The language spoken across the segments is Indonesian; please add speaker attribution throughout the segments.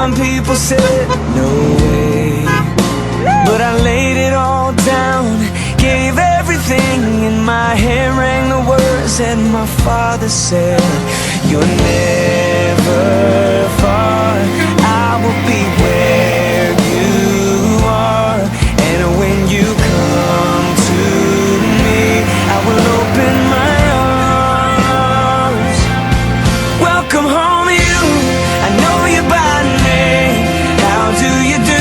Speaker 1: Some people said no way, but I laid it all down, gave everything, and my hand rang the words that my father said. You're never far, I will be where you are, and when you come to me, I will open my arms. Welcome home, you, I know you by name. How do you do?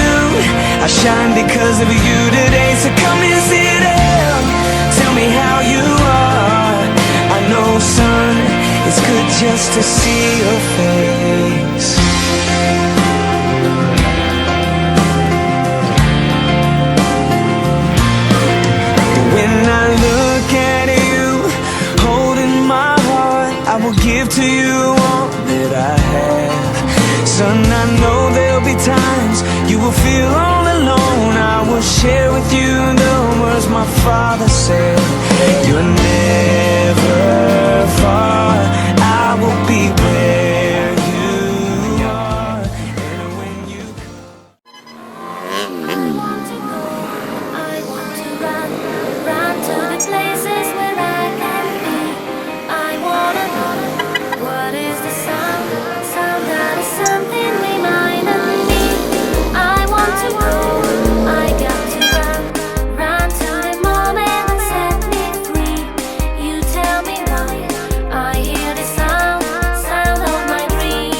Speaker 1: I shine because of you today, so come and sit down. Tell me how you are. I know, son, it's good just to see your face. When I look at you, holding my heart, I will give to you all that I have. Son, I know there'll be times you will feel all alone. I will share with you the words my father said. You're never far, I will be where you are, and when you
Speaker 2: I want to run to the places where I can be. I wanna know what is the sound that is something reminding me. I want to go, I got to run to the moment that set me free. You tell me why I hear the sound of my dream.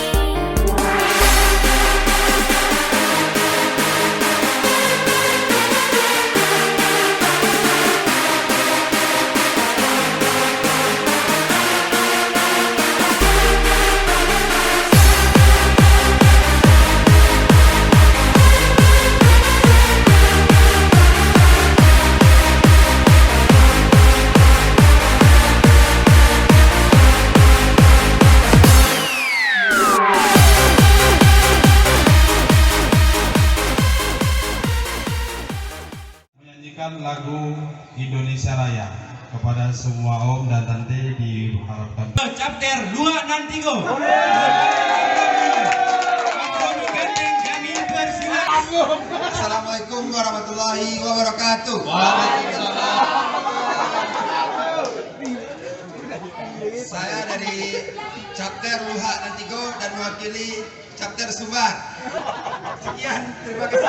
Speaker 3: Menyanyikan lagu Indonesia Raya kepada semua om dan tante diharapkan.
Speaker 4: Chapter 2 Nantigo.
Speaker 5: Assalamualaikum warahmatullahi wabarakatuh. Saya dari chapter Luhak Nantigo dan mewakili chapter Sumbar. Sekian, terima kasih.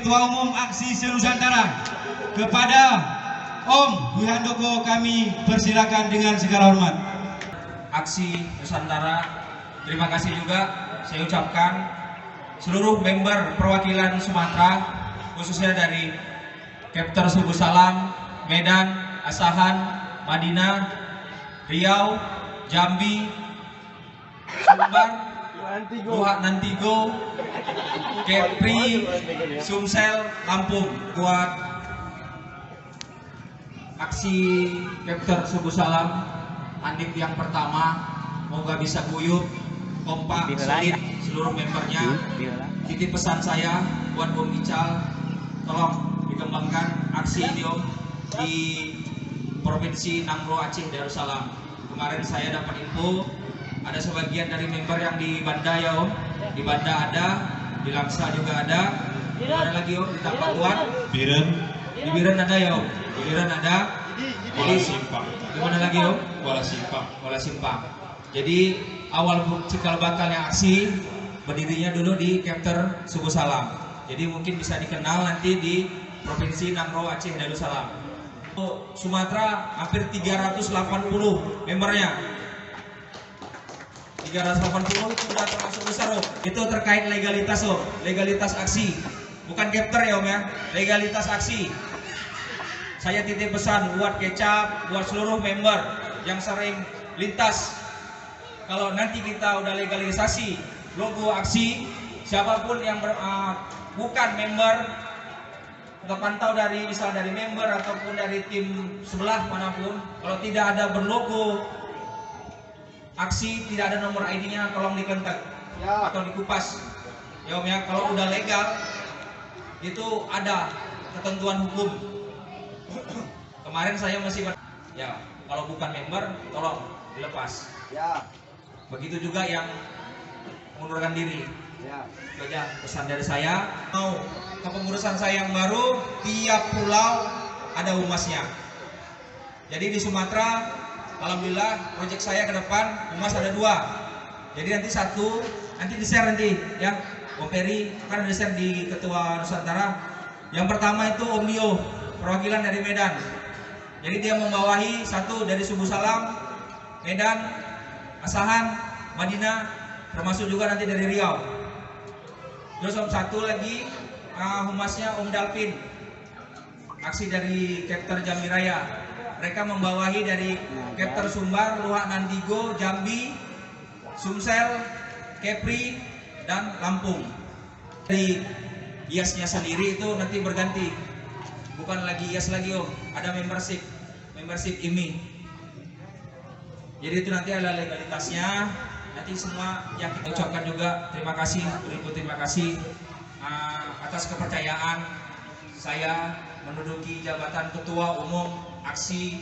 Speaker 4: Ketua Umum Aksi Senusantara, kepada Om Dwi Handoko kami persilakan dengan segala hormat.
Speaker 6: Aksi Nusantara, terima kasih juga saya ucapkan seluruh member perwakilan Sumatera, khususnya dari Chapter Subuh Salam, Medan, Asahan, Madinah, Riau, Jambi, Sumbar, Luhak Nantigo, Kepri, Sumsel, Lampung. Buat aksi Chapter Subuh Salam, Andip yang pertama, moga bisa guyup, kompak, solid seluruh membernya. Titip pesan saya buat Om Ical, tolong dikembangkan aksi ini Om di Provinsi Nangro Aceh Darussalam. Kemarin saya dapat info ada sebagian dari member yang di Banda ya Om. Di Banda ada, di Langsa juga ada. Ada lagi Om di Tapanduan.
Speaker 3: Biren,
Speaker 6: Di Biren ada ya Om. Di Biren ada.
Speaker 3: Kuala Simpang,
Speaker 6: Di mana lagi Om?
Speaker 3: Kuala Simpang.
Speaker 6: Kuala Simpang. Jadi awal cikal bakalnya aksi berdirinya dulu di Chapter Subuh Salam. Jadi mungkin bisa dikenal nanti di Provinsi Nangro Aceh Darussalam. Sumatera hampir 380 membernya. 380 itu sudah termasuk besar Om. Itu terkait legalitas Om, legalitas aksi. Bukan Chapter ya Om ya, legalitas aksi. Saya titip pesan buat Kecap, buat seluruh member yang sering lintas. Kalau nanti kita udah legalisasi logo aksi, siapapun yang bukan member terpantau dari misal dari member ataupun dari tim sebelah manapun, kalau tidak ada berlogo aksi, tidak ada nomor ID-nya, tolong dikontak atau dikupas ya Om ya. Kalau udah legal itu ada ketentuan hukum. Kemarin saya masih ya, kalau bukan member tolong dilepas. Begitu juga yang mengundurkan diri. Itu aja pesan dari saya. Mau kepengurusan saya yang baru, tiap pulau ada humasnya. Jadi di Sumatera, alhamdulillah proyek saya ke depan humas ada 2. Jadi nanti satu, nanti di-share nanti ya. Om Peri kan ada di-share di Ketua Nusantara. Yang pertama itu Om Dio, perwakilan dari Medan. Jadi dia membawahi satu dari Subuh Salam, Medan, Asahan, Madinah, termasuk juga nanti dari Riau. Terus Om satu lagi humasnya Om Dalpin, aksi dari Kepter Jamiraya. Mereka membawahi dari Kepter Sumbar, Luhak Nandigo, Jambi, Sumsel, Kepri, dan Lampung. Dari IAS-nya sendiri itu nanti berganti, bukan lagi IAS lagi Om, ada membership IMI. Jadi itu nanti ada legalitasnya. Nanti semua yang kita ucapkan juga terima kasih, terima kasih atas kepercayaan saya menduduki jabatan Ketua Umum Aksi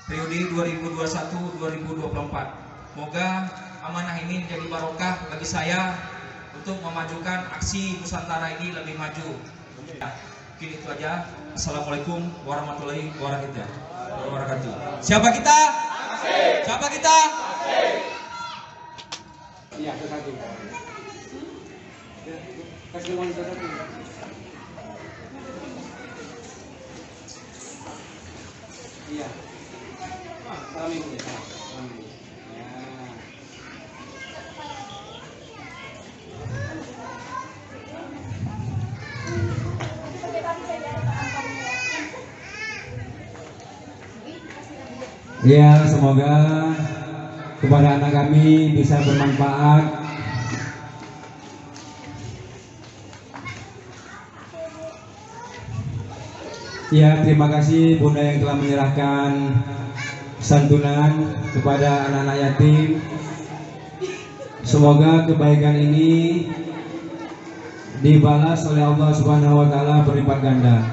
Speaker 6: periode 2021-2024. Semoga amanah ini menjadi barokah bagi saya untuk memajukan aksi Nusantara ini lebih maju. Mungkin itu aja. Assalamualaikum warahmatullahi wabarakatuh. Siapa kita? Siapa kita?
Speaker 7: Iya, satu. Kasih uang satu. Iya. Salam ibu ya. Salam ibu.
Speaker 8: Ya, semoga kepada anak kami bisa bermanfaat. Ya, terima kasih Bunda yang telah menyerahkan santunan kepada anak-anak yatim. Semoga kebaikan ini dibalas oleh Allah Subhanahu wa taala berlipat ganda.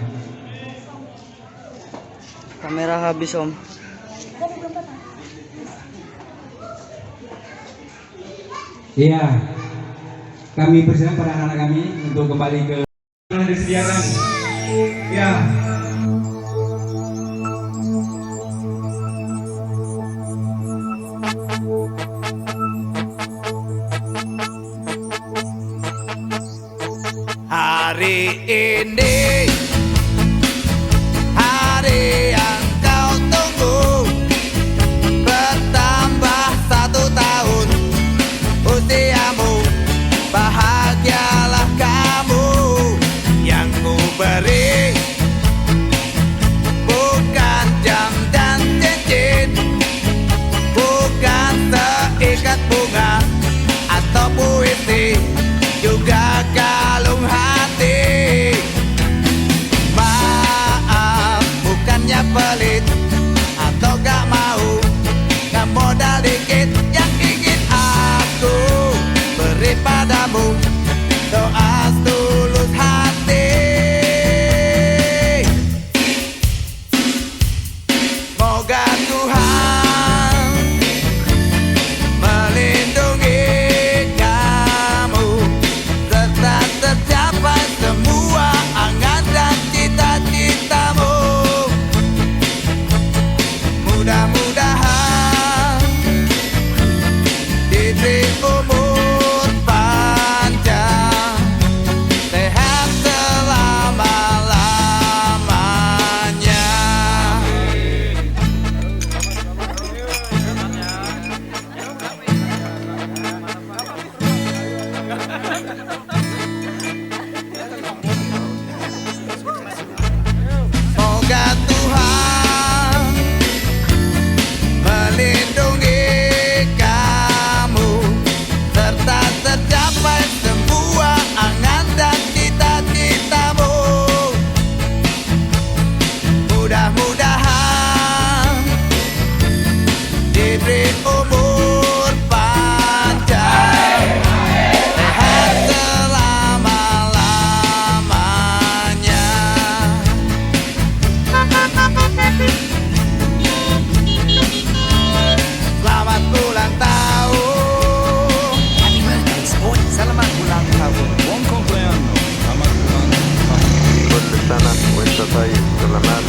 Speaker 9: Kamera habis Om.
Speaker 8: Iya, kami persilakan pada anak-anak kami untuk kembali ke
Speaker 6: yang disediakan. Ya.
Speaker 1: Hari ini hari yang kau tunggu, bertambah 1 tahun usiamu, bahagialah kamu yang ku beri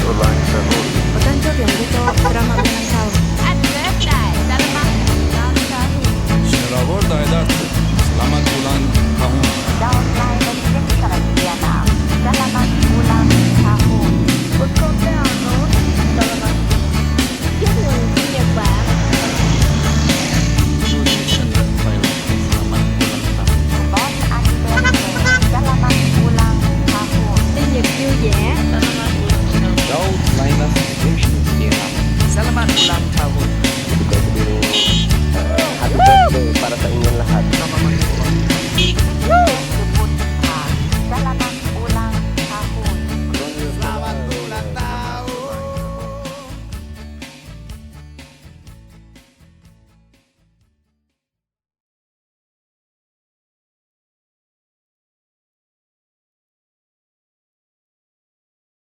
Speaker 1: ulang tahun.
Speaker 10: Potential yang begitu drama ulang tahun. Happy birthday, selamat ulang tahun.
Speaker 1: Selamat ulang